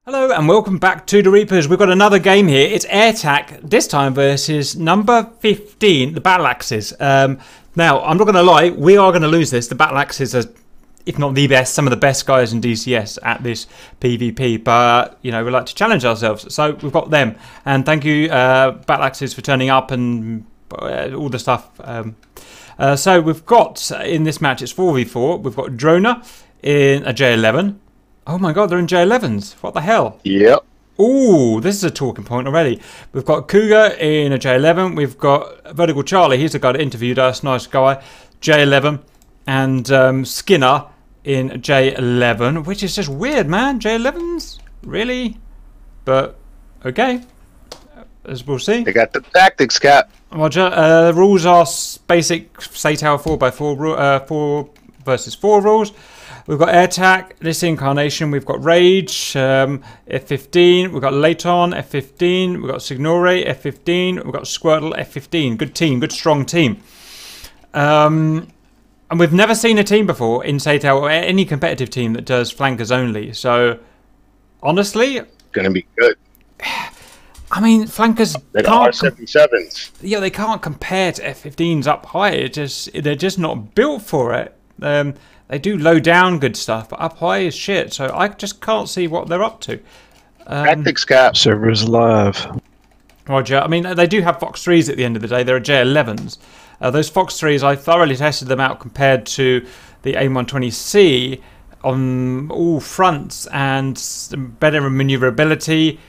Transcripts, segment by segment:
Hello and welcome back to the Reapers. We've got another game here. It's AIRTACC, this time versus number 15, the Battle Axes. Now, I'm not going to lie, we are going to lose this. The Battle Axes are, if not the best, some of the best guys in DCS at this PvP. But, you know, we like to challenge ourselves. So we've got them. And thank you, Battle Axes, for turning up and all the stuff. So we've got, in this match, it's 4v4. We've got Drona in a J11. Oh my god, they're in J11s. What the hell? Yep. Ooh, this is a talking point already. We've got Cougar in a J11. We've got Vertical Charlie. He's the guy that interviewed us. Nice guy. J11. And Skinner in J11, which is just weird, man. J11s? Really? But, okay. As we'll see. They got the tactics, Cap. Roger. Rules are basic SATOW 4x4 4 versus 4 rules. We've got AIRTACC, this incarnation, we've got Rage, F15, we've got Layton, F15, we've got Signore, F15, we've got Squirtle, F15. Good team, good strong team. And we've never seen a team before in SATOW or any competitive team that does flankers only. So, honestly... Gonna be good. I mean, flankers they can't... R77s. Yeah, they can't compare to F15s up high. They're just not built for it. They do low down good stuff, but up high is shit. So I just can't see what they're up to. Tactics, Cap. Server's live. Roger. I mean, they do have Fox 3s at the end of the day. They're J11s. Those Fox 3s, I thoroughly tested them out compared to the AIM-120C on all fronts and better maneuverability.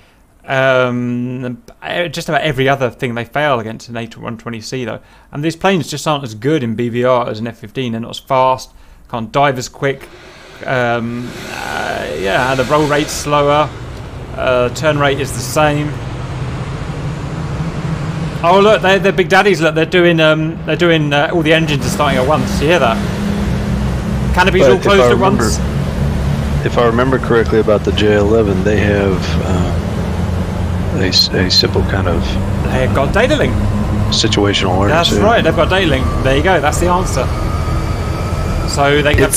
Just about every other thing they fail against an AIM-120C though. And these planes just aren't as good in BVR as an F15. They're not as fast. Can't dive as quick. Yeah, the roll rate's slower. Turn rate is the same. Oh look, they're big daddies. Look, they're doing all the engines are starting at once. You hear that? Canopies all closed at once. If I remember correctly about the J11, they have a simple kind of... They've got data link. Situational awareness. That's right. They've got data link. There you go. That's the answer. So they can have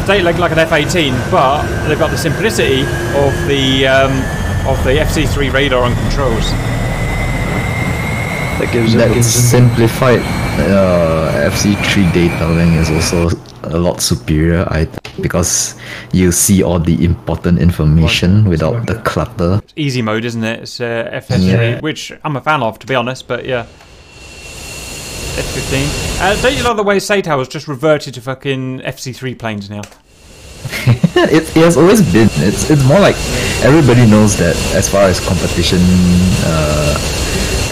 data link like an F18, but they've got the simplicity of the FC3 radar and controls. That simplified FC3 data link is also a lot superior, I think, because you see all the important information without the clutter. It's easy mode, isn't it? It's FS3, which I'm a fan of, to be honest, but yeah. F15. Don't you like the way SATOW has just reverted to fucking FC3 planes now? It has always been. It's more like everybody knows that as far as competition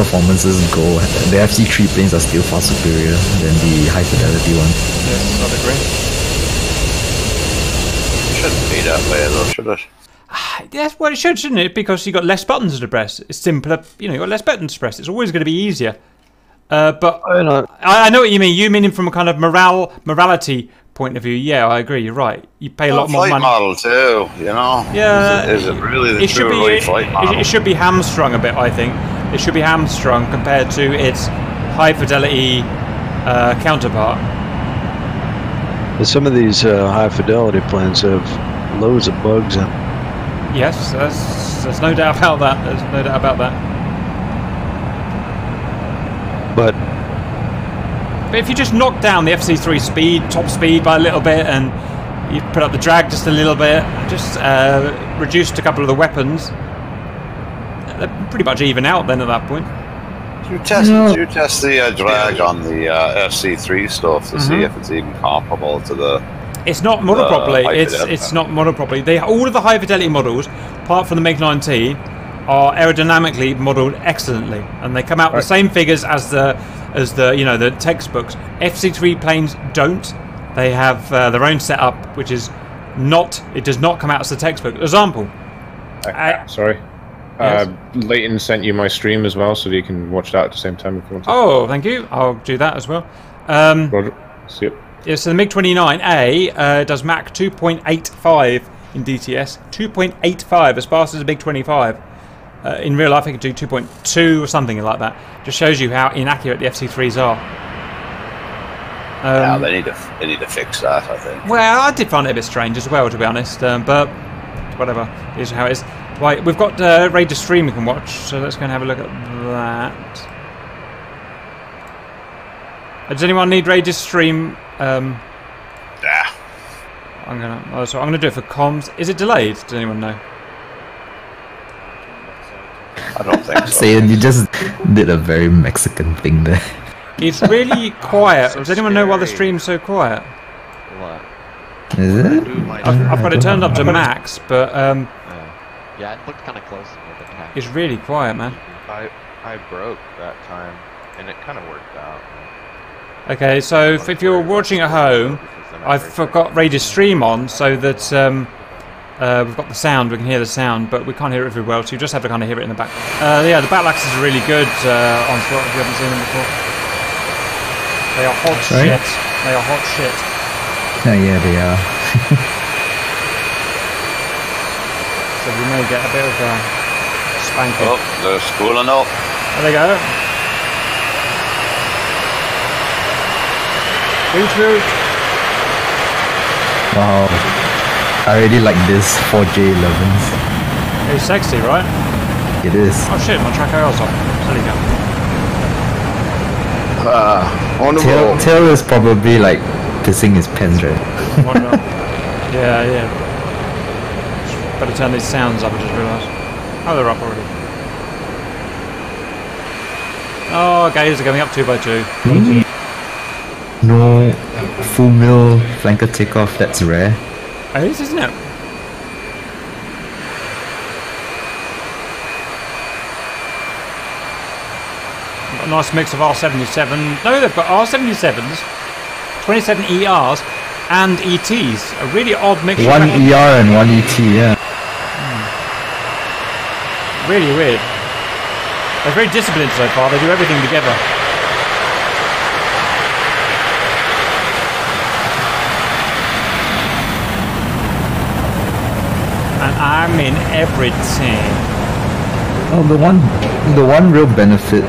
performances go, the FC3 planes are still far superior than the high fidelity ones. Yes, I'd agree. It shouldn't be that way though, should it? Yes, well it should, shouldn't it? Because you've got less buttons to press. It's simpler, you know, you've got less buttons to press. It's always going to be easier. But I know what you mean. You mean from a kind of morality point of view. Yeah, I agree. You're right. You pay a lot more money. Model too, you know. Yeah. Is it really the true right flight model? It should be hamstrung a bit, I think. It should be hamstrung compared to its high fidelity counterpart. But some of these high fidelity planes have loads of bugs in. Yes, there's no doubt about that. There's no doubt about that. But if you just knock down the FC3 speed, top speed by a little bit, and you put up the drag just a little bit, just reduced a couple of the weapons, they're pretty much even out then at that point. Do you test the drag on the FC3 stuff to see if it's even comparable to the... It's not modeled properly. It's not modeled properly. All of the high fidelity models, apart from the MiG-19, are aerodynamically modelled excellently, and they come out the same figures as the you know, the textbooks. FC3 planes don't. They have their own setup, which is not. It does not come out as the textbook. Example. Sorry. Yes? Leighton sent you my stream as well, so you can watch that at the same time if you want to. Oh, thank you. I'll do that as well. Roger. See you. Yeah, so the MiG-29A does Mach 2.85 in DTS. 2.85, as fast as a MiG-25. In real life, I could do 2.2 or something like that. Just shows you how inaccurate the FC3s are. Yeah, they need to fix that, I think. Well, I did find it a bit strange as well, to be honest. But whatever. Is how it is. Right, we've got Raid to Stream we can watch, so let's go and have a look at that. Does anyone need Raid to Stream? Yeah. I'm gonna do it for comms. Is it delayed? Does anyone know? I don't think so. Saying you just did a very Mexican thing there. It's really quiet. Does anyone know why the stream's so quiet? What? Is it? I've got it turned up to max, but Yeah, it looked kind of close to the attack. it's really quiet, man. I broke that time, and it kind of worked out. Okay, so if you're watching at home, I've got Raid to Stream on so that we've got the sound, we can hear the sound, but we can't hear it very well, so you just have to kind of hear it in the back. Yeah, the battle axes are really good on slot if you haven't seen them before. They are hot shit. They are hot shit. Oh yeah, they are. So we may get a bit of spanking. Oh, they're schooling up. There they go. Shoot. Wow. I really like this 4J11s. It's sexy, right? It is. Oh shit, my track IR's off. Silly go. On the roll. Tail is probably like pissing his pants, right? What not? Yeah. Better turn these sounds up, I just realised. Oh, they're up already. Oh, gays are going up 2 by 2. No full mill flanker takeoff, that's rare. It is, isn't it? Got a nice mix of R77. No, they've got R77s, 27 ERs, and ETs. A really odd mix. One ER and one ET, yeah. Really weird. They're very disciplined so far. They do everything together. And I'm in everything. Oh, the one real benefit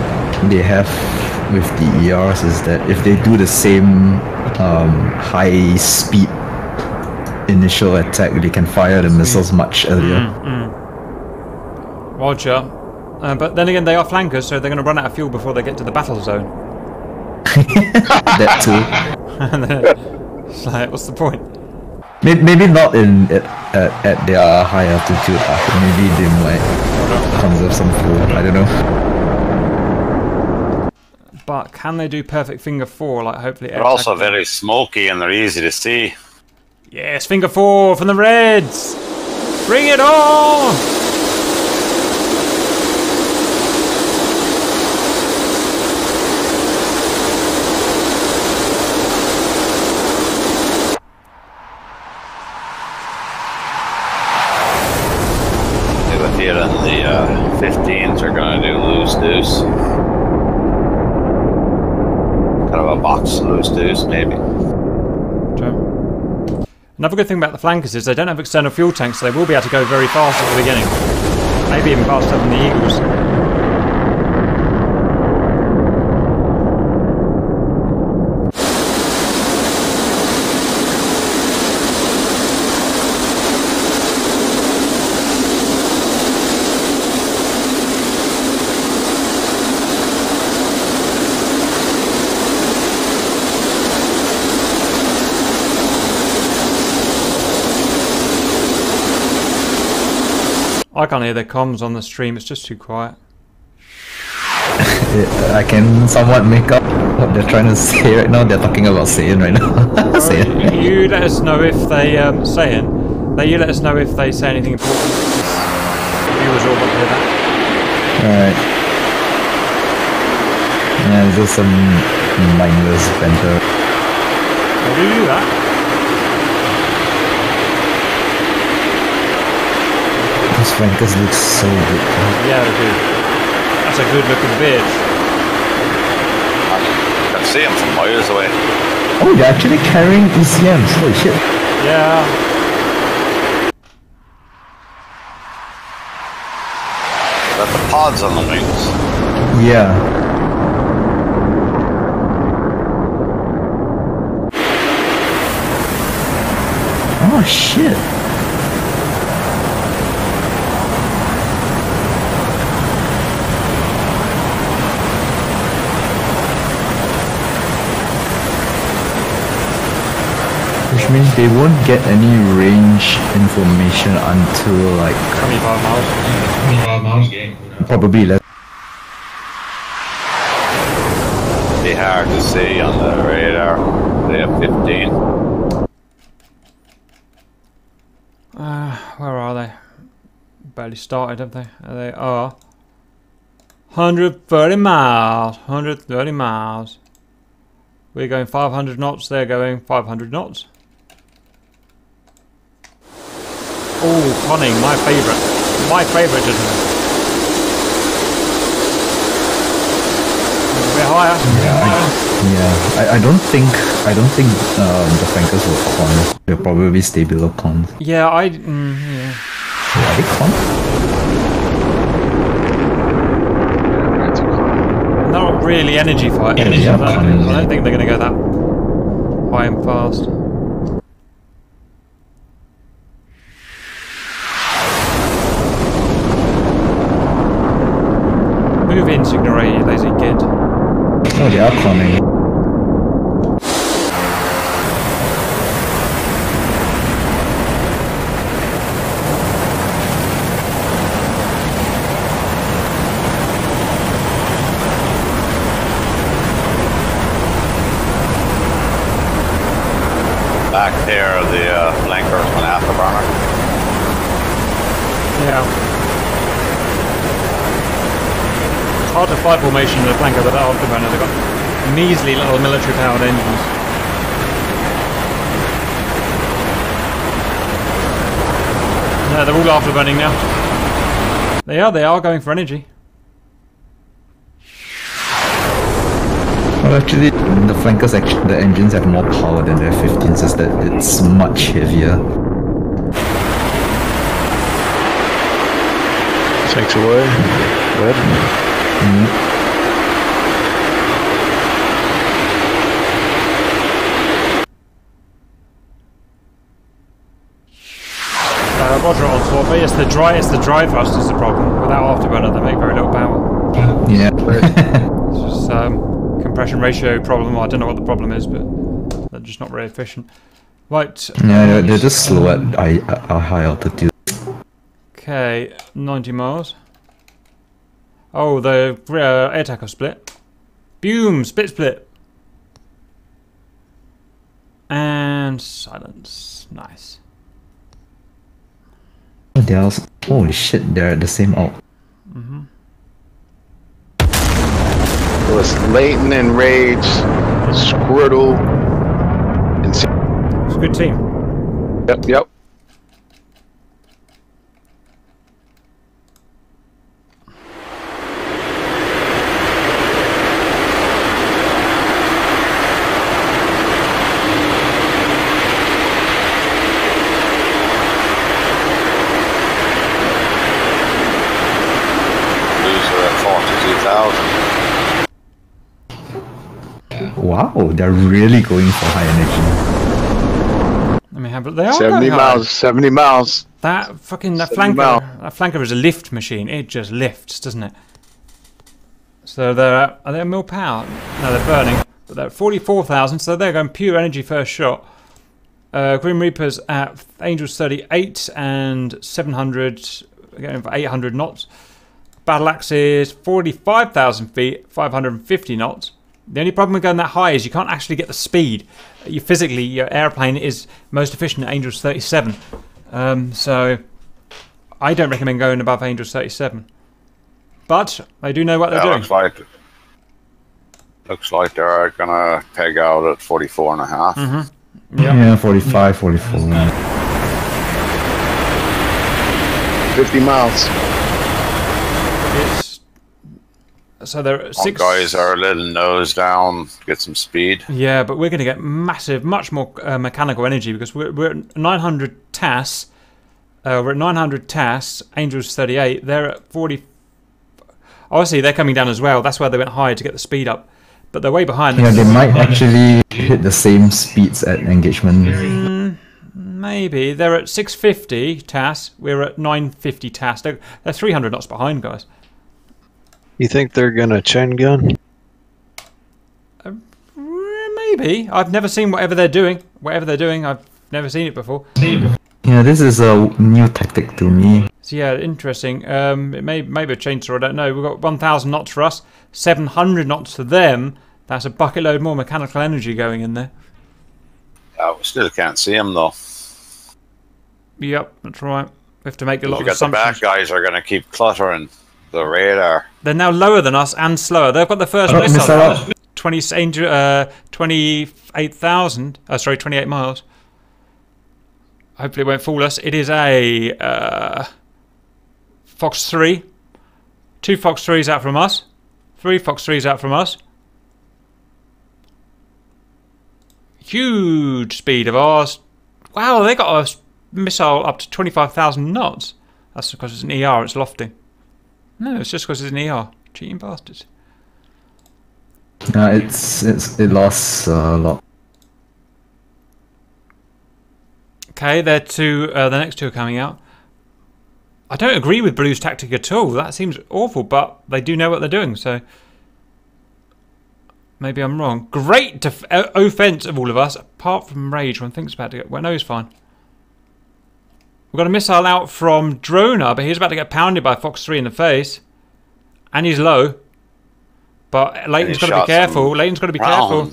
they have with the ERs is that if they do the same high speed initial attack, they can fire the missiles much earlier. Roger. But then again, they are flankers, so they're going to run out of fuel before they get to the battle zone. That too. And then, it's like, what's the point? Maybe not at their high altitude arc. Maybe they might conserve some fuel. I don't know. But can they do perfect finger 4? Like hopefully. They're also very smoky and they're easy to see. Yes, finger 4 from the Reds. Bring it on! Here and the 15s are going to do loose deuce. Kind of a box loose deuce, maybe. Okay. Another good thing about the flankers is they don't have external fuel tanks, so they will be able to go very fast at the beginning. Maybe even faster than the Eagles. I can't hear their comms on the stream, it's just too quiet. I can somewhat make up what they're trying to say right now. They're talking about Saiyan right now. Saiyan. You let us know if they you let us know if they say anything important. Viewers all want to hear that. Alright. Yeah, there's just some mindless banter. How do you do that? Those flankers look so good. Yeah, they do. That's a good looking beard. You can see them from miles away. Oh, they're actually carrying ECMs. Holy shit. Yeah. Got the pods on the wings. Yeah. Oh shit. they won't get any range information until like 25 miles. 25 miles. probably less. Be hard to see on the radar. They have 15. Where are they? Barely started, have they? They are 130 miles. 130 miles. We're going 500 knots. They're going 500 knots. Oh, conning, my favourite. My favourite, gentlemen. A bit higher. I don't think the flankers will con. They'll probably stay below con. Yeah, Are they con? not really energy fight. Yeah, I don't think they're going to go that high and fast. Move in, Signoray, you lazy git. Oh, they are conning. Back there, the flankers on afterburner. Yeah. It's hard to fight formation in the flanker with that afterburner. They've got measly little military powered engines. No, they're all afterburning now. They are going for energy. Well, actually, the flankers, the engines have more power than their 15s, so that it's much heavier. Takes away. Red. Roger on swap, but it's the dry thrust is the problem. Without afterburner, they make very little power. Yeah. It's just compression ratio problem. I don't know what the problem is, but they're just not very efficient. Right. Yeah, they're just slow at high altitude. Okay, 90 miles. Oh, the AIRTACC split. Boom! Split. And silence. Nice. Holy shit, they're at the same alt. It was Leighton and Rage, Squirtle, and It's a good team. Yep. Wow, they're really going for high energy. Let me have it. They are 70 going miles, 70 miles. That flanker is a lift machine. It just lifts, doesn't it? So are they at mill power? No, they're burning. But they're at 44,000, so they're going pure energy first shot. Grim Reapers at Angels 38 and 700, going for 800 knots. Battle Axe is 45,000 feet, 550 knots. The only problem with going that high is you can't actually get the speed. Physically, your airplane is most efficient at Angels 37. So I don't recommend going above Angels 37. But I do know what they're doing. Looks like they're gonna peg out at 44 and a half. Yeah, 45, 44. 50 miles. So there are six guys are a little nose down to get some speed. Yeah, but we're going to get much more mechanical energy because we're at 900 TAS. We're at 900 TAS. Angels 38. They're at 40. Obviously, they're coming down as well. That's why they went high to get the speed up. But they're way behind. Yeah, they might actually hit the same speeds at engagement. Maybe they're at 650 TAS. We're at 950 TAS. They're 300 knots behind, guys. You think they're gonna chain gun? Maybe. I've never seen whatever they're doing. I've never seen it before. Yeah, this is a new tactic to me. So yeah, interesting. It may be a chainsaw, I don't know. We've got 1,000 knots for us, 700 knots for them. That's a bucket load more mechanical energy going in there. We still can't see them though. Yep, that's right. We have to make a lot of The assumptions. back guys are going to keep cluttering the radar. They're now lower than us and slower. They've got the first missile. 28,000. Sorry, 28 miles. Hopefully it won't fool us. It is a Fox 3. 2 Fox 3s out from us. 3 Fox 3s out from us. Huge speed of ours. Wow, they got a missile up to 25,000 knots. That's because it's an ER, it's lofty. No, it's just because it's an ER. Cheating bastards. It lost a lot. Okay, they're the next 2 are coming out. I don't agree with Blue's tactic at all. That seems awful, but they do know what they're doing, so maybe I'm wrong. Great offense of all of us, apart from Rage when things about to get. Well, no, he's fine. We've got a missile out from Droner, but he's about to get pounded by Fox 3 in the face. And he's low. But Leighton's got to be careful. Leighton's got to be careful.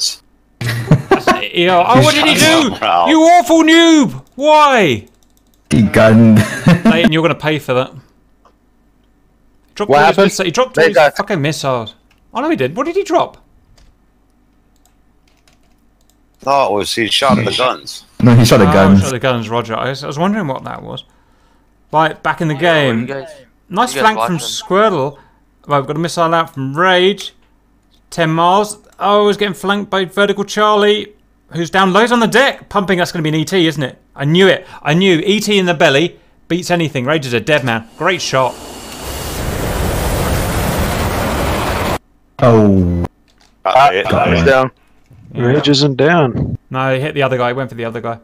Yeah. Oh, what did he do? You awful noob! Why? The gun. Leighton, you're going to pay for that. What happened? He dropped all his fucking missiles. Oh, no, he did. What did he drop? No, it was he shot the guns. No, he shot the guns. Shot the guns, Roger. I was wondering what that was. Right, back in the game. Nice flank from Squirtle. Right, we've got a missile out from Rage. 10 miles. Oh, he's getting flanked by Vertical Charlie, who's down loads on the deck. Pumping, that's going to be an ET, isn't it? I knew it. I knew ET in the belly beats anything. Rage is a dead man. Great shot. Oh. He's down. Rage isn't down. No, he hit the other guy. He went for the other guy.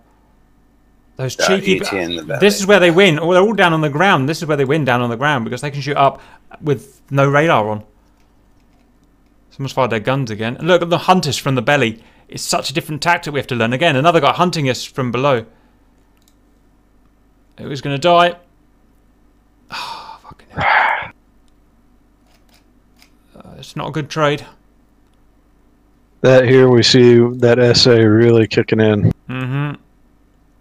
Those Yeah, cheeky... ET in the belly. This is where they win. Oh, they're all down on the ground. This is where they win, down on the ground, because they can shoot up with no radar on. Someone's fired their guns again. And look at the hunters from the belly. It's such a different tactic we have to learn. Again, another guy hunting us from below. Who's going to die? Oh, fucking hell. It's not a good trade. That here we see that SA really kicking in. Mm-hmm.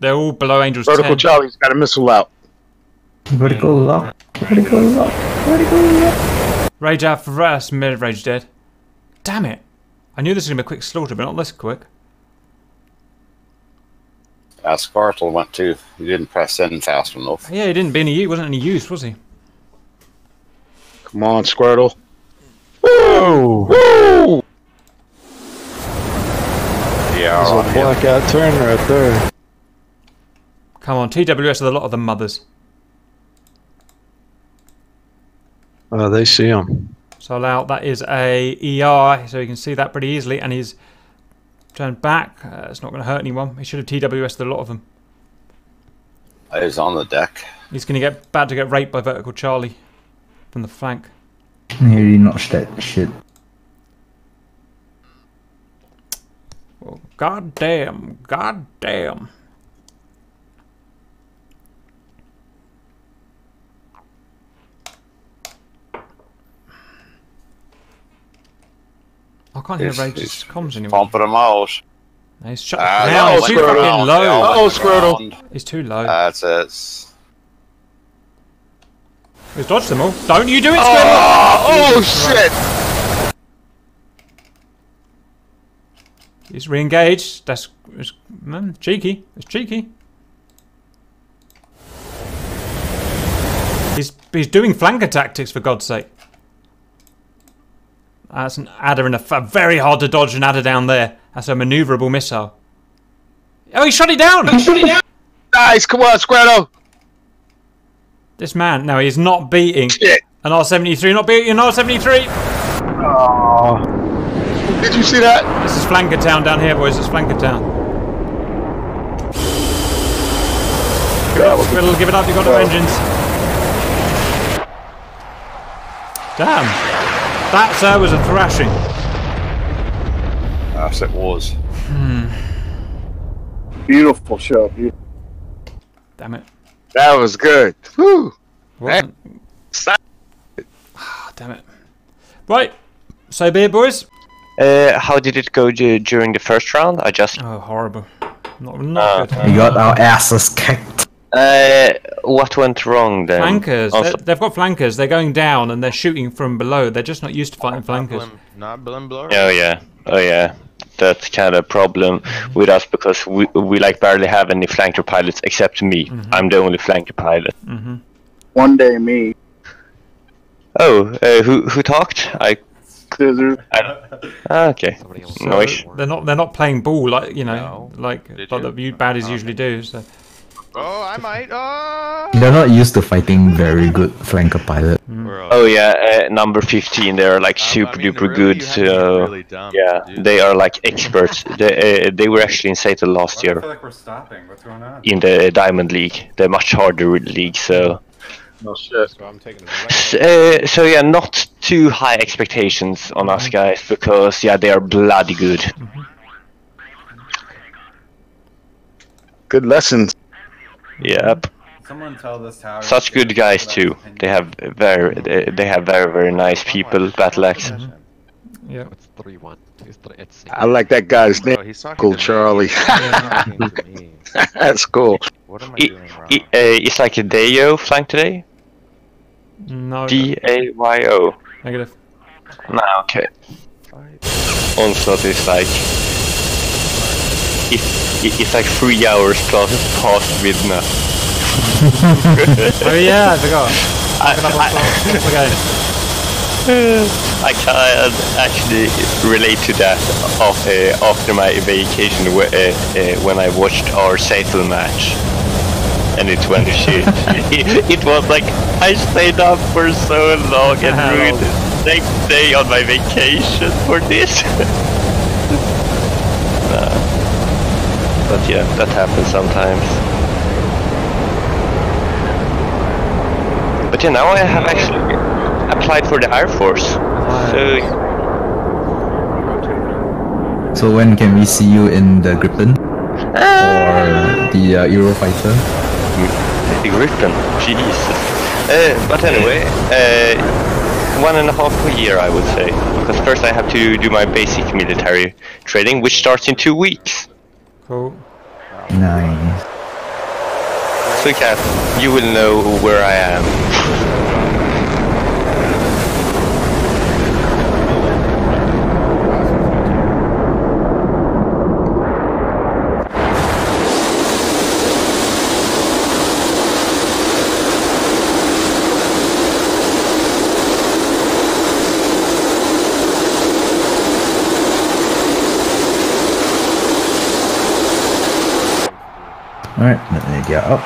They're all below Angel's Vertical 10. Charlie's got a missile out. Vertical lock. Vertical lock. Vertical lock. Rage out for us. Mid-Rage dead. Damn it. I knew this was going to be a quick slaughter, but not this quick. Squirtle went too. He didn't press send fast enough. Yeah, he didn't be any, wasn't any use, was he? Come on, Squirtle. Whoa! Woo! Yeah, There's a blackout turn right there. Come on, TWS are a lot of the mothers. They see him. So out, that is a ER, so you can see that pretty easily, and he's turned back. It's not going to hurt anyone. He should have TWS'd a lot of them. He's on the deck. He's going to get about to get raped by Vertical Charlie from the flank. He really notched that shit. Oh, God damn, God damn. I can't hear Rage's comms anymore. Pumping him out. He's shut Ah, down. He's too Squirtle. fucking low. Oh, Squirtle. He's too low. That's it. He's dodged them all. Don't you do it, Squirtle! Oh, shit! He's re-engaged. That's cheeky. It's cheeky. He's doing flanker tactics, for God's sake. That's an adder and a very hard to dodge an adder down there. That's a maneuverable missile. Oh, he shot it down! Nice, come on, Squirtle! This man, no, he's not beating Shit. an R73. Not beating an R73. Oh. Did you see that? This is flanker town down here, boys. It's flanker town. Squirtle, give it up. You've got no engines. Damn. That, was a thrashing. Yes, it was. Beautiful show. Beautiful. Damn it. That was good. Whew. Wasn't. Damn it. Right. So be it, boys. How did it go during the first round? I just... Oh, horrible. Not good. We got our asses kicked. What went wrong then? Flankers. They've got flankers. They're going down and they're shooting from below. They're just not used to fighting flankers. Not Blim Blower? Oh yeah. That's kind of a problem with us because we like barely have any flanker pilots except me. I'm the only flanker pilot. One day, me. Oh, who talked? Scissors. Okay. So they're not playing ball like like the baddies usually do. So. Oh, I might. Oh! They're not used to fighting very good flanker pilot. Oh yeah, number 15. They're like super duper good. So really dumb, yeah, dude. they are like experts. They were actually in Seattle last year. I feel like we're stopping. What's going on? In the Diamond League, the much harder league. So. No shit. So I'm taking the So yeah, not too high expectations on us guys because yeah, they are bloody good. Good lessons. Yep. Someone tell this tower. Such good guys too. They have very nice people. Battle axe. Yeah. It's 3-1. It's I like that guy's name. Oh, he's talking Cool, to me. Charlie. He's talking to me. That's cool. What am I doing wrong? It's like a Dayo flank today. No. DAYO. Negative. No, okay. Onslaught is like it's like 3 hours past midnight. Oh yeah, I forgot. I can actually relate to that after my vacation when I watched our Seattle match. And it went to shit. It was like I stayed up for so long and ruined the next day on my vacation for this. But yeah, that happens sometimes. But yeah, now I have actually applied for the Air Force. So when can we see you in the Gripen? Or the Eurofighter? The Gripen, Jesus. But anyway, 1.5 year I would say. Because first I have to do my basic military training, which starts in 2 weeks. Cool. Nice. So Kat, you will know where I am. Alright, let me get up.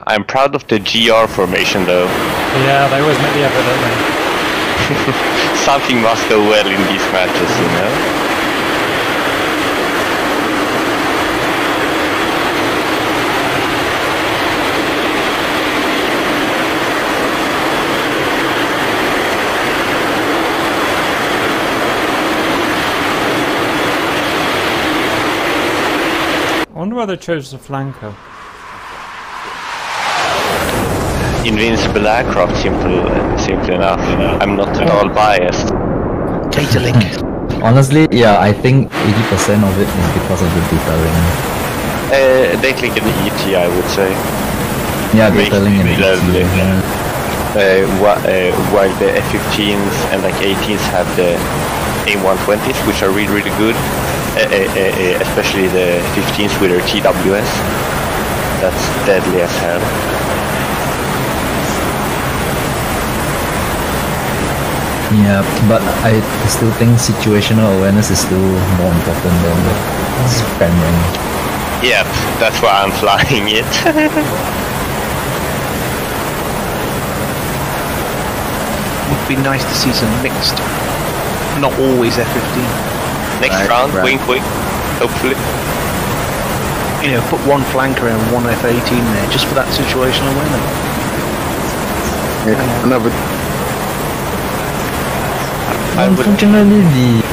I'm proud of the GR formation though. Yeah, they always make the effort, don't they? Something must go well in these matches, you know? I wonder why they chose the flanker. Invincible aircraft, simply enough. I'm not at all biased. Data link. Honestly, yeah, I think 80% of it is because of the data link. Data link and ET, I would say. Yeah, data link and ET. While the F-15s and like 18s have the AIM-120s, which are really good. Especially the 15s with their TWS. That's deadly as hell. Yeah, but I still think situational awareness is still more important than the spamming. Yep, that's why I'm flying it. Would be nice to see some mixed not always F-15. Next round, wink wink, hopefully. You know, put one flanker and one F-18 there, just for that situational awareness. Yeah, another. Unfortunately,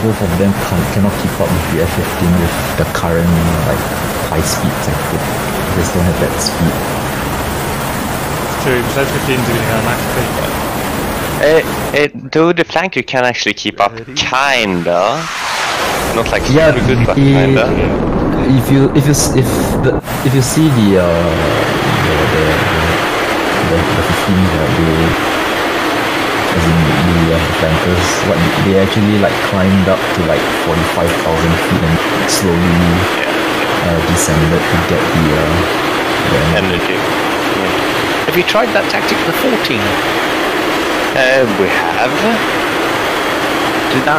both of them cannot keep up with the F-15 with the current like high speeds. I think they just don't have that speed. True, because F-15s are going to go max speed. Though the flanker can actually keep up, kinda. Not like super Yeah, good, but kinda. If you see the 15 as in the flankers, what they actually like climbed up to like 45,000 feet and slowly descended to get the energy. Yeah. Have you tried that tactic with the 14? We have.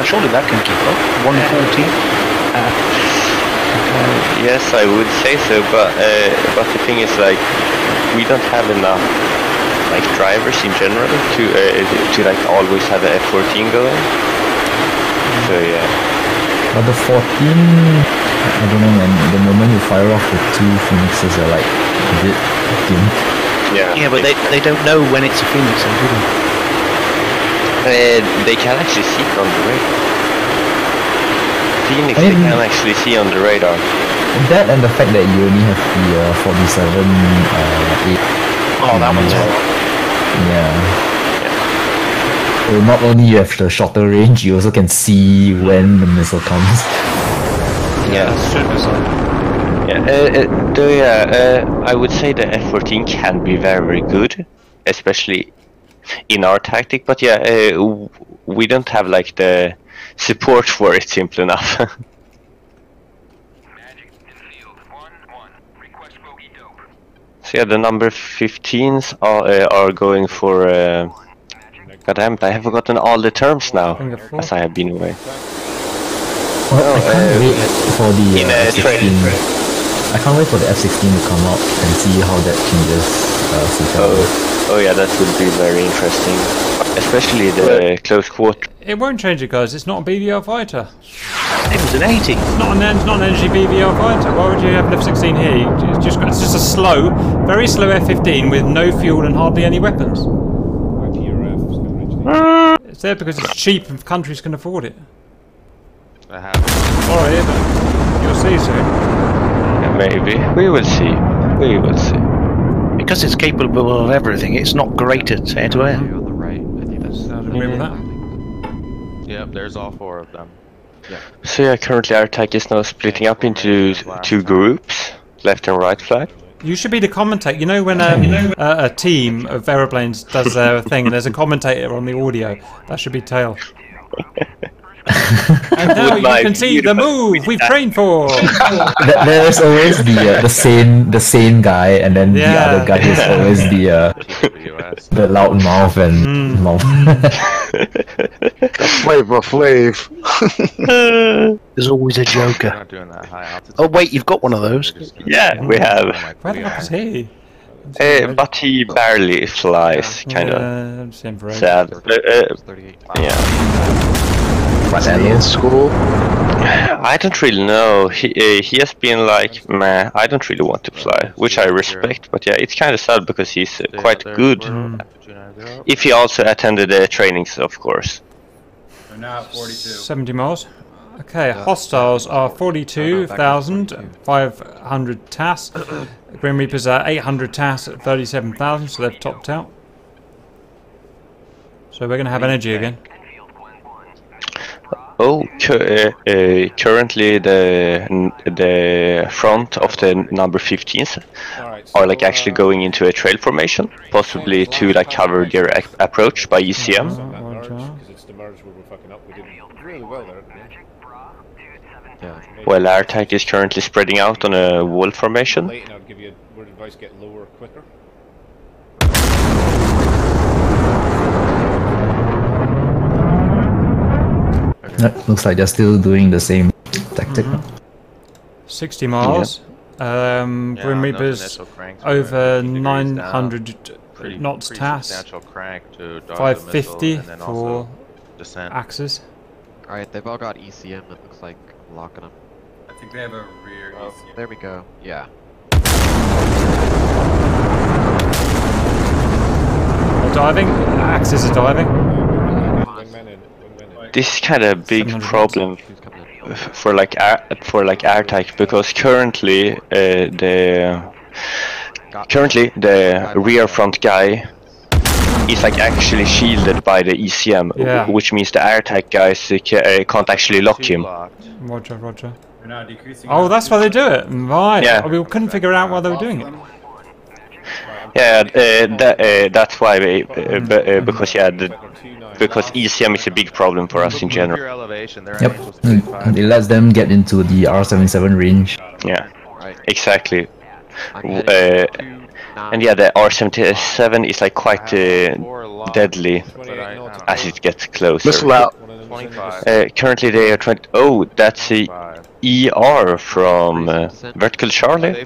Surely that can keep up. 114. Yes, I would say so, but the thing is, like, we don't have enough like drivers in general to like always have a F-14 going. So yeah. But the 14, I don't know, man. The moment you fire off the two Phoenixes, are like a bit gimp. Yeah, but they don't know when it's a Phoenix, do they? They can actually see it on the radar. Phoenix, they can actually see on the radar. That and the fact that you only have the 47 Oh, that one's hot. Yeah. So not only you have the shorter range, you also can see when the missile comes. Yeah. I would say the F-14 can be very, very good, especially in our tactic. But yeah, we don't have like the support for it, simple enough. So yeah, the number 15s are going for. Goddammit, I have forgotten all the terms now, as I have been away. Well, I can't wait for the F-16. I can't wait for the F-16 to come out and see how that changes. Oh yeah, that would be very interesting, especially the close quarter. It won't change it, guys. It's not a BVL fighter. It was an 80. It's not an energy BVL fighter. Why would you have an F-16 here? It's just a slow, very slow F-15 with no fuel and hardly any weapons. It's there because it's cheap and countries can afford it. Sorry, but you'll see soon. Yeah, maybe. We will see. We will see. Because it's capable of everything, it's not great at air-to-air. On the right, I think that's. Agree with that. Yep, there's all four of them. Yeah. So yeah, currently AIRTACC is now splitting up into two groups, left and right flag. You should be the commentator. You know when a team of aeroplanes does their thing, there's a commentator on the audio. That should be Tail. And now you can see the move we've trained for. There's always the sane guy, and then the other guy is always the loud mouth and mouth. Flavor Flav. There's always a joker. Not doing that high altitude. Oh wait, you've got one of those. Yeah, we have. Where the fuck is he? But he barely flies, kind of sad. Yeah. Was he in school? I don't really know. He has been like, meh, I don't really want to fly, which I respect. But yeah, it's kind of sad because he's quite good. If he also attended the trainings, of course. They're now at 42. 70 miles. Okay, hostiles are 42,500 TAS. Grim Reapers are 800 TAS at 37,000, so they've topped out. So we're going to have energy again. Oh, currently the front of the number 15s are like actually going into a trail formation, possibly to like cover their approach by ECM. Well, AIRTACC is currently spreading out on a wall formation. Looks like they're still doing the same tactic. 60 miles. Grim Reapers over 900 knots TAS. 550 for descent. Axes. Alright, they've all got ECM, it looks like I'm locking them. I think they have a rear ECM. There we go, yeah. Diving. Axes are diving. This is kind of a big problem for like AIRTACC, because currently the rear front guy is like actually shielded by the ECM, Yeah. which means the AIRTACC guys can't actually lock him. Roger, roger. We're now decreasing. Oh, that's why they do it. Right. Yeah. We couldn't figure out why they were doing it. Yeah, that's why because because ECM is a big problem for us in general. Pure elevation, their Yep. range was 35. It lets them get into the R77 range. Yeah, exactly. I'm heading to And yeah, the R77 is like quite deadly as it gets closer. Missile out. 25. Currently they are trying. Oh, that's a ER from Vertical Charlie,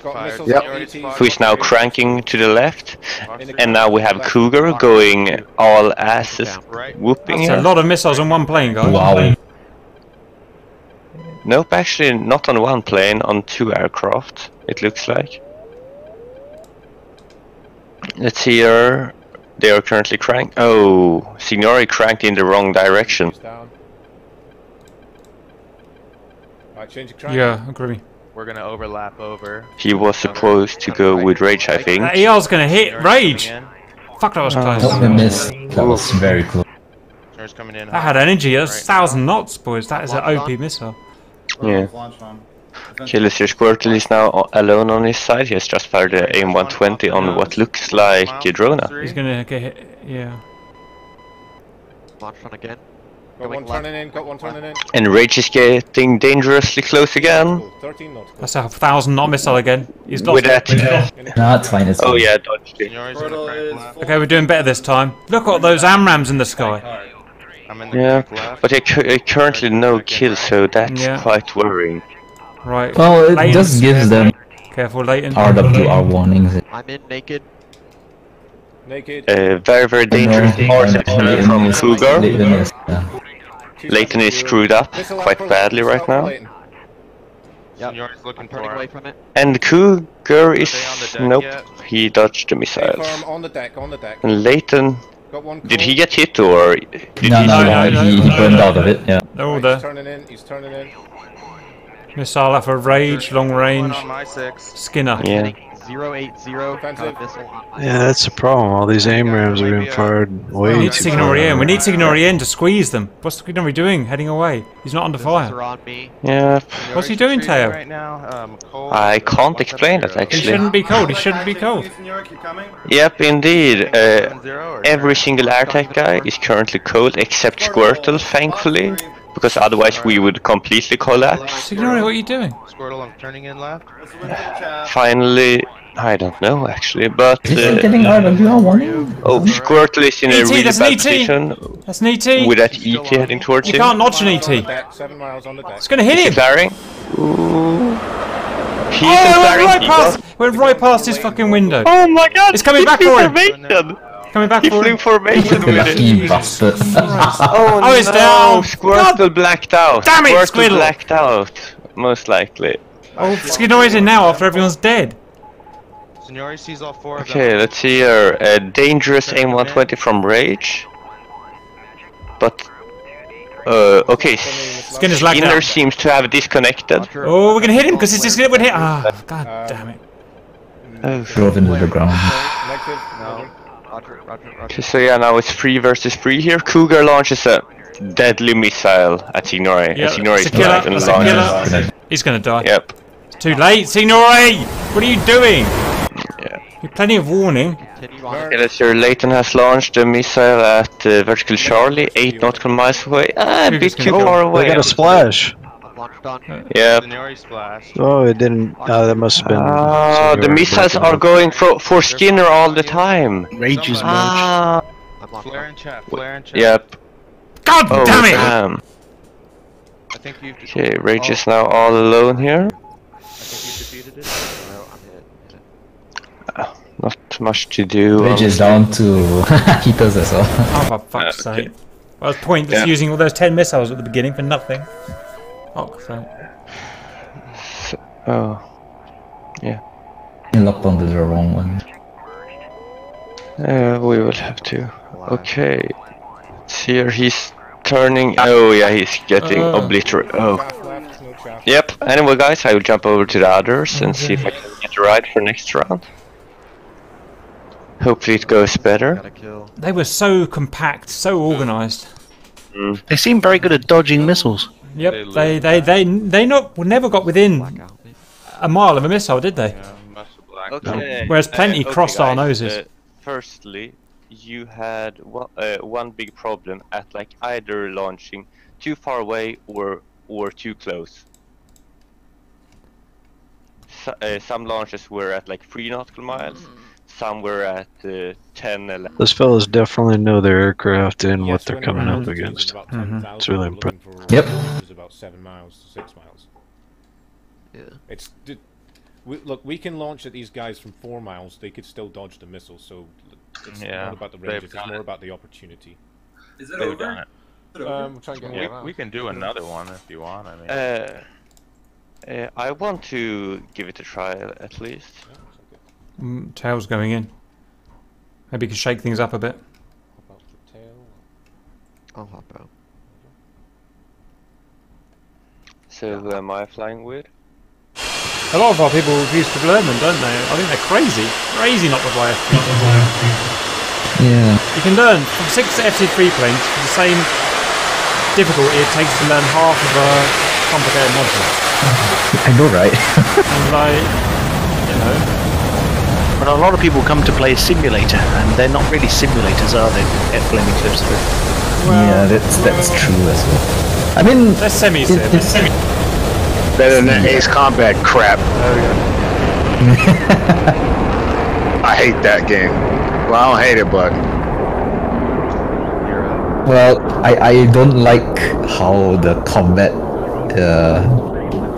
who is now cranking to the left, and now we have Cougar going all asses whooping That's a him. lot of missiles on one plane, guys. Wow. Nope, actually not on one plane, on 2 aircraft, it looks like. Let's see here. They are currently crank. Oh, Signori cranked in the wrong direction. Yeah, agree. We're gonna overlap over. He was supposed to go with Rage, I think. That ER's gonna hit Rage! Fuck, that was close. Oh, they missed. That was very close. Coming in. That had energy, that's 1,000 knots, boys. That is an OP missile. Yeah. Killer Squirtle is now alone on his side. He has just fired the AIM-120 on what looks like a Drona. He's gonna get hit, yeah. launch one again. Got one turning in, got one turning in. And Rage is getting dangerously close again. 13 knots. That's a 1,000 knot missile again. He's lost With it. that. No, it's fine. It's Oh fine. yeah, dodged it. Okay, we're doing better this time. Look at those AMRAMs in the sky. Yeah, but currently no kills, so that's Yeah. quite worrying. Right. Well, it Leighton's- just gives them Careful, Leighton. RWR warnings. I'm in naked. Naked. Very, very dangerous R-17 from Cougar. Leighton is screwed up quite badly right now. Yep. Senior's looking I'm turning for away him. from it. And Cougar is... Stay on the deck Nope, yet? he dodged the Stay missiles. firm on the deck, on the deck. And Leighton... Got one Did call. he get hit or... Did he No, no, he burned out of it. Yeah. They're all He's there. turning in, he's turning in. Missile off of Rage, long range. Going on my 6. Skinner. Yeah. Heading 080. Got a missile on my Yeah, that's the problem. All these AIM-rams are being fired way We need too Signori in. far. We need Signori in to squeeze them. What's Signori doing? Heading away. He's not under missiles are fire. on me. Yeah, What's he doing, Teo? Right now, Cole, I can't explain that He actually. shouldn't be cold. He shouldn't be cold. Yep, indeed. Every single AIRTACC guy is currently cold except Squirtle, thankfully, because otherwise we would completely collapse. Signori, what are you doing? Squirtle, I'm turning in left. Finally, I don't know actually, but Is it getting RWR warning? oh, Squirtle is in a ET, really that's bad an ET. position That's an ET. with that ET heading towards You him. can't notch an ET. 7 miles on the deck. It's gonna hit Is he him. flaring? Ooh. He's Oh, it flaring. went right past. Went right past his fucking window. Oh my god! It's coming back for him. Formation. Coming back He for flew him. formation with it. Lucky bastard. Oh, it's no, down. Squirtle blacked out. Damn it, Squirtle Squirtle. blacked out, most likely. Oh, Signori's in now after everyone's dead. Seniori sees all 4 of them. Okay, let's see here. A dangerous AIM-120 from Rage. But okay, Skinner's lagged Skinner out. seems to have disconnected. Oh, we're gonna hit him because it's just gonna hit. Ah, god damn it. Oh. Drove into the ground. Negative. No. Roger. Okay, so yeah, now it's 3 versus 3 here. Cougar launches a deadly missile at Signori. Yeah, And Signori it's is a killer, alive and it's a launches. killer. He's gonna die. Yep. It's too late, Signori! What are you doing? Yeah. You've plenty of warning. Continue on. Okay, let's hear Leighton has launched a missile at Vertical Charlie, 8 nautical miles away. Ah, a bit too far They away. got a splash. Launched on. Yep. Seniori splash. Oh, it didn't. That must have been. Ah, the missiles are going for Skinner all the time. Rages merge. Ah. I'm locked Flare on. and chat, flare and chat. Yep. God Oh, damn it! damn. I think you've Okay, Rage is now all alone here. I think you've defeated it. No, I'm hit. Not much to do. Ridge is down to heaters as well. Oh, for fuck's sake. Well, it's pointless using all those 10 missiles at the beginning for nothing. Oh, so. Oh. Yeah. You locked onto the wrong one. We will have to. Okay. It's here, he's turning. Oh, yeah, he's getting obliterated. Oh. Yep, anyway, guys, I will jump over to the others and see if I can get a ride for next round. Hopefully it goes better. They were so compact, so organised. They seem very good at dodging missiles. Yep, they never got within a mile of a missile, did they? Okay. Whereas plenty crossed our guys, noses. Firstly, you had one big problem at like either launching too far away or too close. Some launches were at like 3 nautical miles. Some were at 10, 11. Those fellas definitely know their aircraft and what they're coming up against. It's really impressive. Yep. It's about 7 miles to 6 miles. Yeah. Look, we can launch at these guys from 4 miles. They could still dodge the missiles. So it's not about the ranges. It's more about the opportunity. Is it over? We'll try and get We can do another one if you want. I mean. I want to give it a try at least. Tail's going in. Maybe you can shake things up a bit. About the tail. I'll hop out. So who am I flying with? A lot of our people refuse to learn them, don't they? I think they're crazy. Crazy not to fly F3. Yeah. You can learn from 6 FC3 planes with the same difficulty it takes to learn half of a complicated module. I know, right? And like, you know. But a lot of people come to play a simulator, and they're not really simulators, are they? Flaming Cliffs. Yeah, that's true as well. I mean, they're semi-sim. Better than that Ace Combat crap. I hate that game. Well, I don't hate it, but well, I don't like how the combat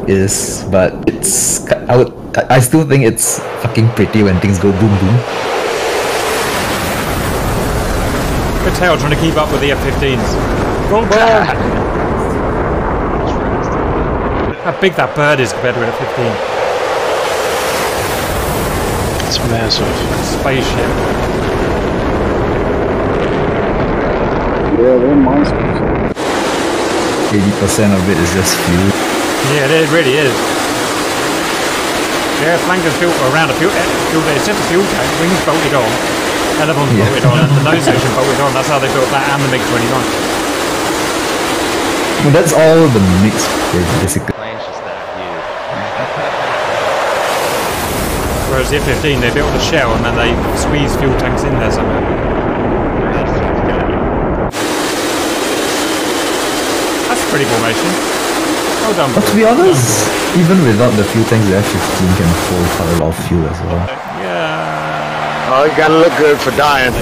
is, but it's I still think it's fucking pretty when things go boom boom. Good tail trying to keep up with the F-15s. Roll ball! How big that bird is compared to an F-15. It's massive. Spaceship. yeah, they're monsters. 80% of it is just fuel. Yeah, it really is. Yeah, flankers built around a fuel. It's just a fuel tank. Wings bolted on. Elevons bolted on, and the nose section bolted on. That's how they built that and the MiG-29. Well, that's all the mix, basically. Plane's just that huge. Whereas the F-15, they built the shell and then they squeeze fuel tanks in there somehow. That's a pretty formation. Well done. But to be honest, even without the fuel tanks, the F-15 can hold quite a lot of fuel as well. Yeah. Oh, you gotta look good for dying.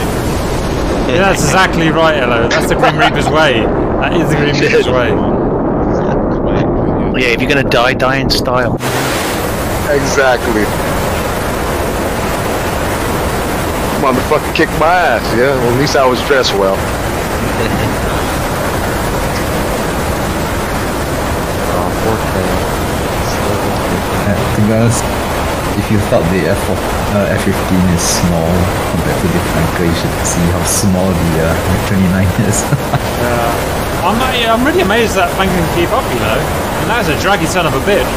Yeah, that's exactly right, Elo. That's the Grim Reaper's way. That is the Grim Reaper's way. Yeah, if you're gonna die, die in style. Exactly. Motherfucker kicked my ass, yeah? Well, at least I was dressed well. To be honest, if you thought the F-15 is small compared to the flanker, you should see how small the MiG-29 is. I'm really amazed that flanker can keep up, you know. And that is a draggy son of a bitch.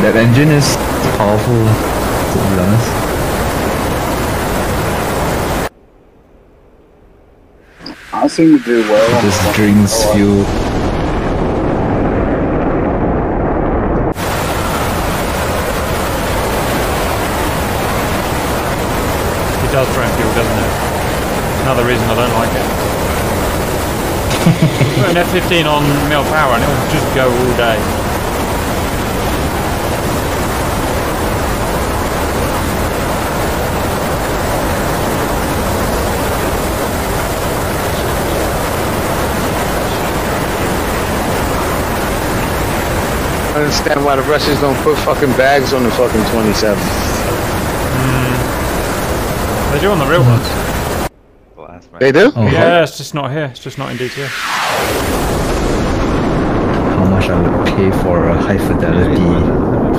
That engine is powerful, to be honest. I seem to do well. It just drinks fuel. It does drain fuel, doesn't it? Another reason I don't like it. Put an F-15 on mil power and it will just go all day. I understand why the Russians don't put fucking bags on the fucking 27. They do on the real ones. They do? Oh, Yeah, it's just not here. It's just not in DCS. how much I would pay for a high fidelity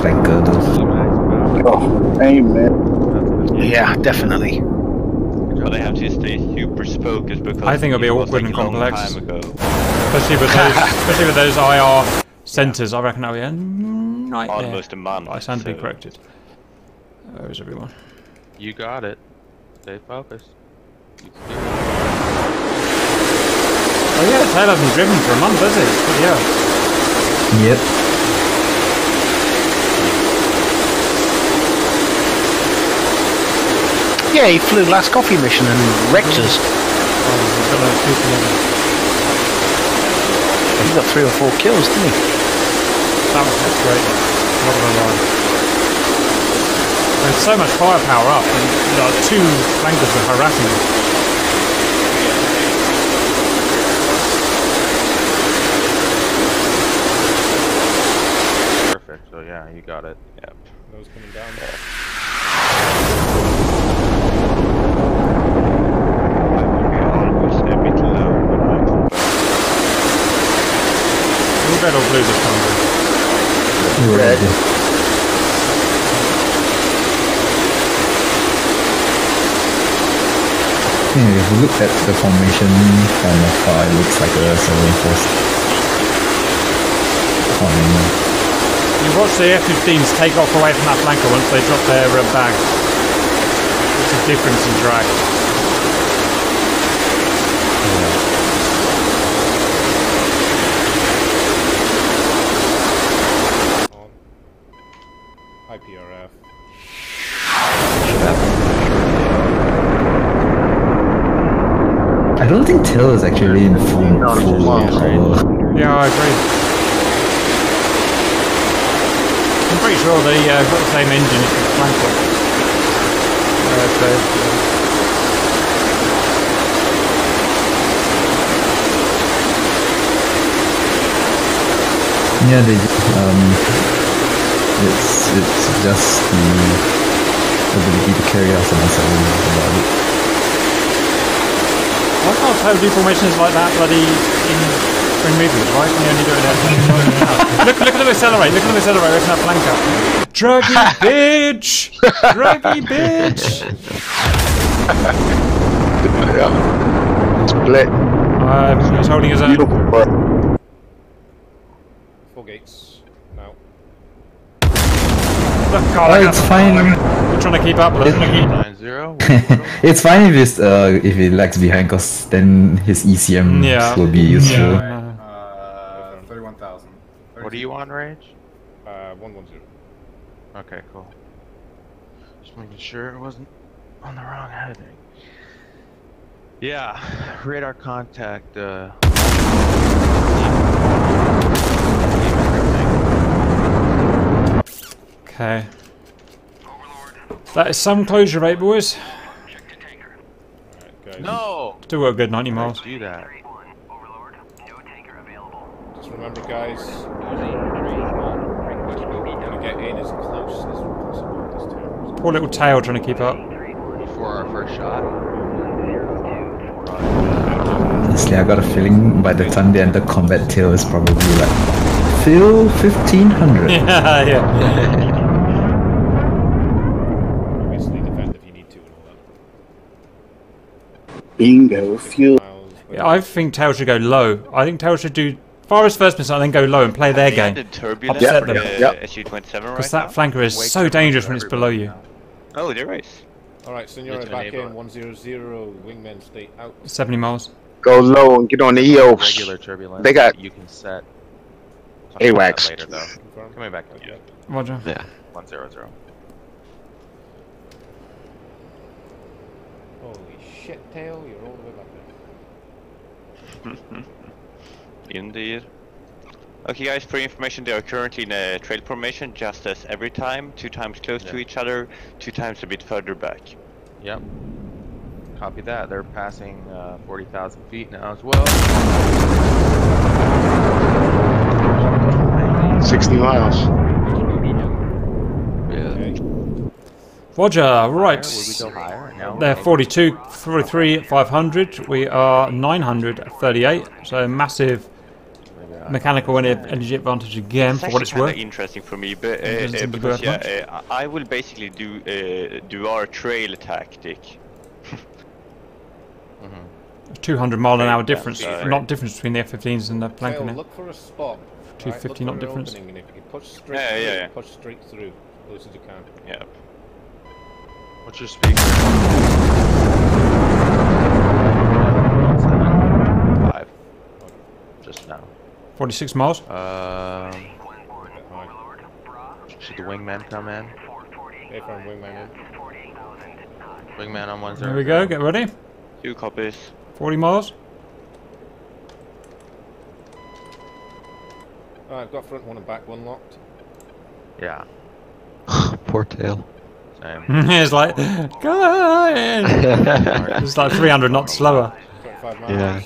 flanker though. Oh, amen. Yeah, definitely. But I have to stay super focused because I think it'll be it was awkward like and a long complex. time ago. Especially with those IR centres, I reckon that'll be a nightmare. Almost a month. I stand to be so- corrected. Where is everyone? You got it. Stay focused. You can do it. Oh yeah, the tail hasn't driven for a month, has it? Yeah. Yep. Yeah, he flew last coffee mission and wrecked us. He got 3 or 4 kills, didn't he? That's great. Not gonna lie. There's so much firepower up, and two flankers were harassing us. Perfect. So yeah, you got it. Yep. Those coming down there. Almost a bit low, but I come back. Red or blue this time? Red. Yeah, if you look at the formation from afar, it looks like a reinforced army. You watch the F-15s take off away from that flanker once they drop their bag. It's a difference in drag. IPRF. I don't think Tail is actually in full power. Yeah, I agree. I'm pretty sure they got the same engine as the flanker. Yeah, they it's just the ability to carry out some about it. Why can't Tail do formations like that bloody in Spring Reapers? Why can you only do it there? Look at them accelerate, look at them accelerate, where's that flanker? Draggy bitch! Draggy bitch! Yeah. Split. He's holding his own. Beautiful, but Full gates. Now. Look, God, Oh, it's fine. We're trying to keep up with it. 9-0. It's fine if he lags behind, cause then his ECM will be useful. Yeah. 31,000. What are you on, Rage? 110. Okay, cool. Just making sure it wasn't on the wrong heading. Yeah, radar contact. Okay. That is some closure rate, boys. Alright, guys. No! Still got a good 90 miles. Do that. Just remember, guys. Gonna get in as close as possible this time. Poor little Tail trying to keep up. Before our first shot. Honestly, I got a feeling by the time they enter combat, Tail is probably like 1500. Yeah, yeah. Obviously, defend if you need to and all that. bingo, fuel. Yeah, I think Tail should go low. I think Tail should do far as first missile and then go low and play their game. Upset them. SU-27 right Because that flanker is so dangerous when it's below you. Oh, there is. Alright, Senora back in. 100. Wingmen stay out. 70 miles. Go low and get on the EOS. Regular turbulence. They got You can set. AWACS. Later though. Coming back. Yep. Roger. Yeah. 100. Holy shit, Tail, you're all the way back there. Indeed. Okay, guys, for information, they are currently in a trail formation, just as every time. 2 times close to each other, 2 times a bit further back. Yep. Copy that. They're passing 40,000 feet now as well. 60 miles. Yeah. Roger, right. Will we go higher? No. They're 42, 43, 500. We are 938. So massive mechanical energy advantage again for what it's worth. Interesting for me, but because I will basically do our trail tactic. 200 mile an hour difference, not difference between the F-15s and the plank on it. Look for a spot. 250, not difference. And if you can push straight push straight through, close as you can. Yeah. What's your speed? 5. Just now. 46 miles. Should the wingman come in? Wingman in. Wingman on 1-0. There we go, get ready. 2 copies. 40 miles. Alright, I've got front one and back one locked. Yeah. Poor tail. Same. It's like, go on! It's like 300 knots slower. 25 miles. Yeah.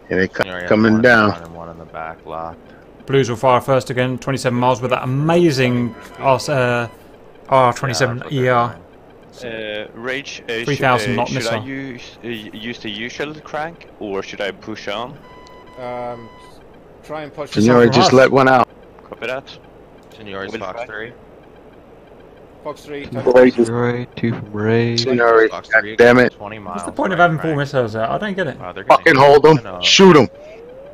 Yeah, they coming down. One in the back locked. Blues will fire first again, 27 miles with that amazing R27 ER. Rage, 3,000 knot should missile. I use the usual crank, or should I push on? Try and push. Signore, just let one out. Copy that. Signore's Fox 3. Fox 3. Signore, 2 from Ray. Signore, Fox 3, damn it. 20 miles. What's the point of having 4 missiles out? I don't get it. Fucking hold them. Shoot them.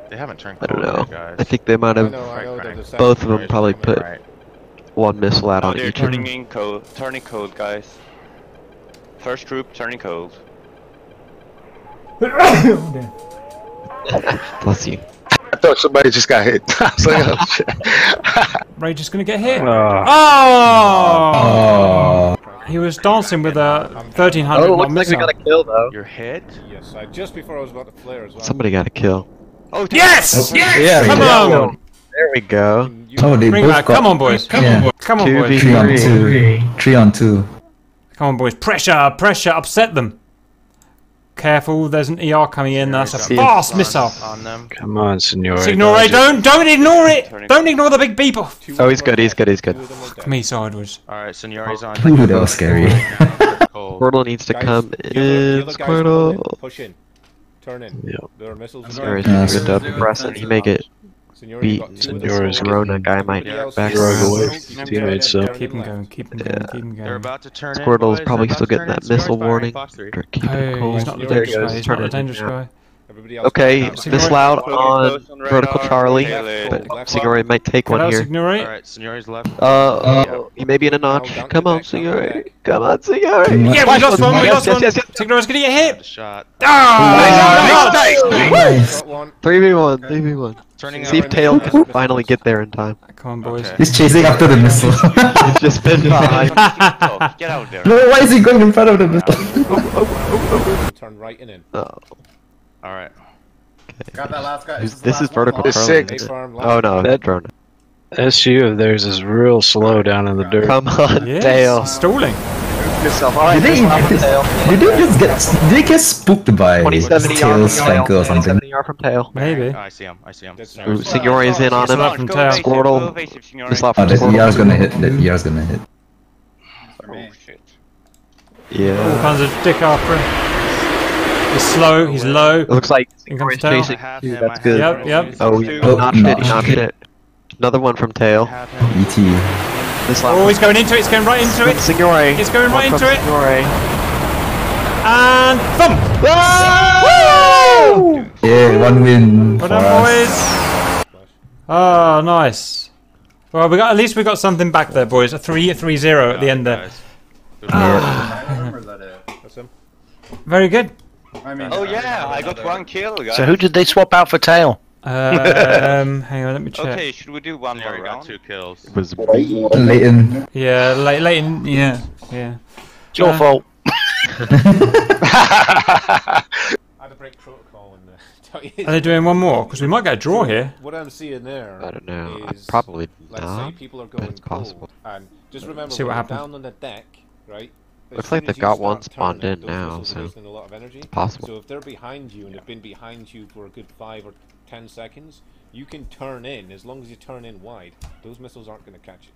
They haven't turned I don't cold know. yet, guys. I think they might have. Both of them probably put one missile out on They're each of turning them. in cold. Turning cold, guys. First troop turning cold. Bless you. I thought somebody just got hit. I was like, oh, shit. Rage is going to get hit. Oh. He was dancing with a 1300 looks like we got a kill though. You're hit? Yes, just before I was about to flare as well. Somebody got a kill. Oh, yes! Yes! Yeah, come on! There we go. Oh, they both got... Come on, boys. Come on, boys. Come on, boys. 3 on 2. 3 on 2. Come on, boys. Pressure, pressure. Upset them. Careful, there's an ER coming in. That's a fast missile. On them. Come on, Signore. Signore, don't ignore it. Don't ignore the big beeper. Oh, he's good. He's good. He's good. Fuck me sideways. Alright, Signore's on. Ooh, that was scary. Squirtle needs to come in. Squirtle. Push in. Turn in. Yep. There are missiles. Signore's doing good job pressing. He may get beat. Signore's Corona guy might back drug around. away from his teammates, so... Keep him going. Keep him going. Keep him They're going. about to turn in. Squirtle's boys. probably They're still about to getting turn that in. missile Signore's warning. Fox 3. Keep him Hey, cold. he's not the dangerous guy. He's not the dangerous guy. Okay, missile out on vertical Charlie, but Signore might take one here. Alright, Signore's left. He may be in a notch. Come on, Signore. Come on, Signore. Yeah, we lost one. We lost one. Signore's gonna get hit. Shot. Nice. 3v1. 3v1. See if Tail can finally get there in time. Come on, boys. He's chasing after the missile. He's just been behind. Get out there. No, why is he going in front of the missile? Turn right in. Alright. Got that last guy. This is vertical It's Charlie. sick. Oh no, that drone. SU of theirs is real slow down in the dirt. Come on, Yes, Tail. stalling. Did they get spooked by 2070 Tail's flanker or something? 2070 from Tail. Maybe. I see him. I see him. Ooh, Signore is in on him. Slap from Tail. Squirtle. Just slap Oh, from that Squirtle. ER's gonna hit. That ER's gonna hit. Oh shit. All Yeah. kinds of dick after him. He's slow. He's low. It looks like In comes Signore's chasing Tail. you. That's good. Yep. Oh, he notched it. He notched it. Another one from Tail. ET. This Oh, he's going into it. He's going right into it. Signore. He's going right One into from it. Signore. And thump. Woo! Yeah, 1 win Well for done, us. boys. Oh, nice. Well, at least we got something back there, boys. A 3-0 at the end there. That's him. Very good. Oh yeah, I got 1 kill, guys. So who did they swap out for Tail? Hang on, let me check. Okay, should we do one more Signory got round? 2 kills. It was Leighton. Yeah, Leighton. Yeah. It's your fault. I had to break protocol and tell you. Are they doing one more? Because we might get a draw here. What I'm seeing there. I don't know. Is, Probably let's not. say people are but going it's possible. cold, and just remember See what when you're happens. down on the deck, right? as Looks soon like as they've you got start one spawned turning, in those now, missiles are so wasting a lot of energy. possible. So if they're behind you and they've been behind you for a good 5 or 10 seconds, you can turn in as long as you turn in wide. Those missiles aren't going to catch you.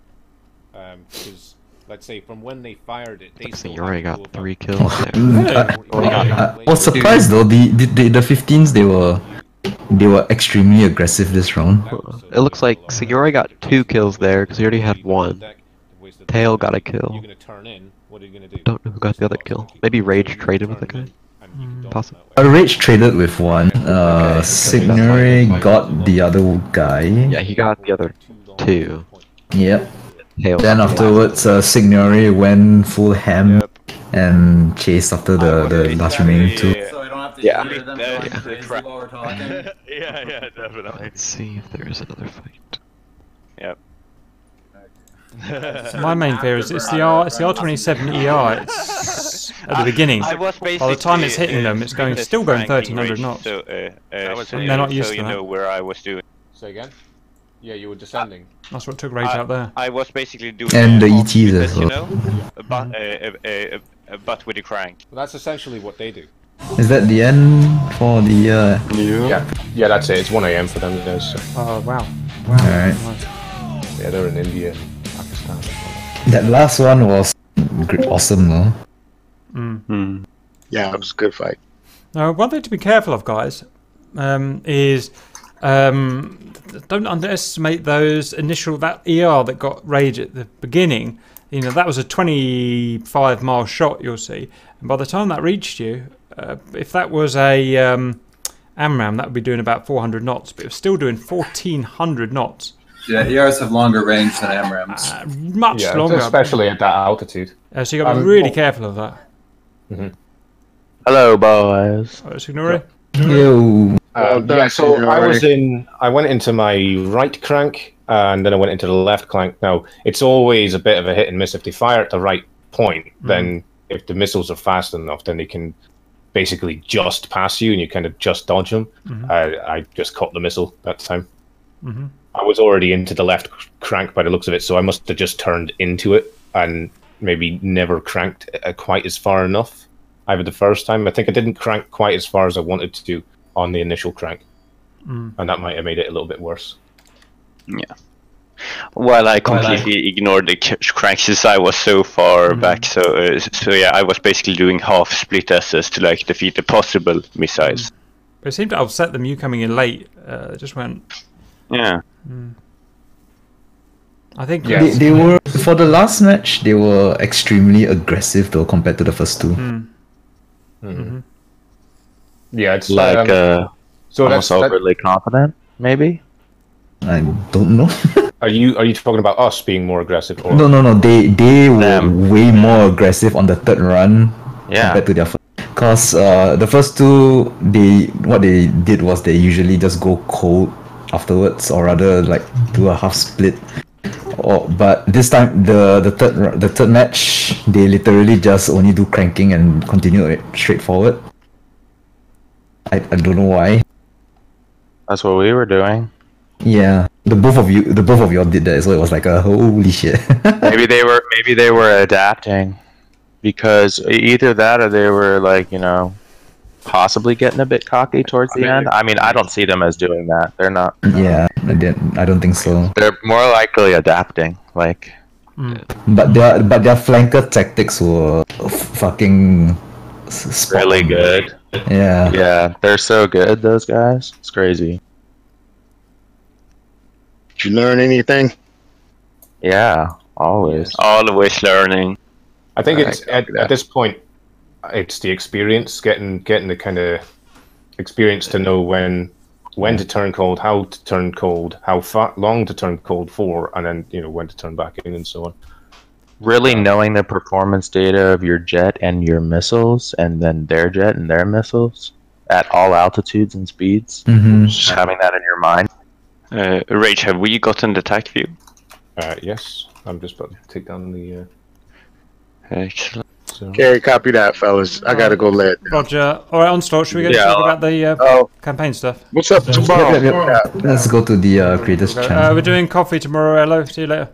Because, let's say, from when they fired it, they still You already got 3 kills there. I was surprised though. The 15s they were extremely aggressive this round. It looks like Sayori got 2 kills there because he already had 1. Tail got a kill. Don't know who got the other kill. Maybe Rage traded with the guy. Possibly. Rage traded with one. Signore got the other guy. Yeah, he got the other 2. Yep. Tail. Then afterwards, Signore went full ham and chased after the last remaining 2. So I don't have to Yeah. hear them going crazy while we're talking. Yeah, definitely. Let's see if there is another fight. Yep. My main fear is it's the R27ER. It's at the beginning. By the time it's hitting them, it's still going 1300 knots. So, and they're not used to you that. know where I was doing. Say again? Yeah, you were descending. That's what took Rage out there. I was basically doing And the off ETs as speed, you well. know, but with a crank. Well, that's essentially what they do. Is that the end for the Yeah, that's it. It's 1 AM for them, guys. So. Oh, wow. Alright. Yeah, they're in India and Pakistan. That last one was awesome though. Yeah, it was a good fight. Now, one thing to be careful of, guys, is don't underestimate that ER that got Rage at the beginning. You know, that was a 25-mile shot, you'll see. And by the time that reached you, if that was a AMRAAM, that would be doing about 400 knots, but it was still doing 1,400 knots. Yeah, ERs have longer range than AMRAAMs. Much longer. Especially at that altitude. So you got to be really careful of that. Hello, boys. Signore? Yo. Yeah, so I went into my right crank, and then I went into the left crank. Now, it's always a bit of a hit and miss. If they fire at the right point, then if the missiles are fast enough, then they can basically just pass you, and you kind of just dodge them. I just caught the missile that time. I was already into the left crank by the looks of it, so I must have just turned into it and maybe never cranked quite as far enough. Either the first time, I think I didn't crank quite as far as I wanted to on the initial crank, and that might have made it a little bit worse. Yeah. Well, I completely ignored the cranks since I was so far back. So yeah, I was basically doing half split S's to like defeat the possible missiles. But it seemed to upset them, you coming in late. It just went... Yeah. I think they were, for the last match, they were extremely aggressive though compared to the first 2. Yeah, it's Like, so almost overly confident, maybe? I don't know. Are you talking about us being more aggressive? Or? No. They were way more aggressive on the third run compared to their first. Because the first 2, what they did was they usually just go cold afterwards, or rather like do a half split. But this time the third match, they literally just only do cranking and continue it straight forward. I don't know why. That's what we were doing. Yeah, the both of y'all did that, so it was like a holy shit. maybe they were adapting, because either that or they were like, you know, possibly getting a bit cocky towards the end. I mean, I don't see them as doing that. They're not. Yeah, I don't think so. They're more likely adapting, like. But their flanker tactics were fucking really good. Yeah, they're so good, those guys. It's crazy. Did you learn anything? Yeah, always. Always learning. I think it's at this point, it's the experience, getting the kind of experience to know when to turn cold, how to turn cold, how long to turn cold for, and then when to turn back in and so on. Really knowing the performance data of your jet and your missiles, and then their jet and their missiles at all altitudes and speeds. Just having that in your mind. Rage, have we gotten the TAC view? Yes, I'm just about to take down the. Excellent. So. Carry, copy that, fellas. I gotta go let. Roger. All right, Onslaught. Should we go talk about the campaign stuff? What's up tomorrow? Let's go to the creators channel. We're doing coffee tomorrow. Hello. See you later.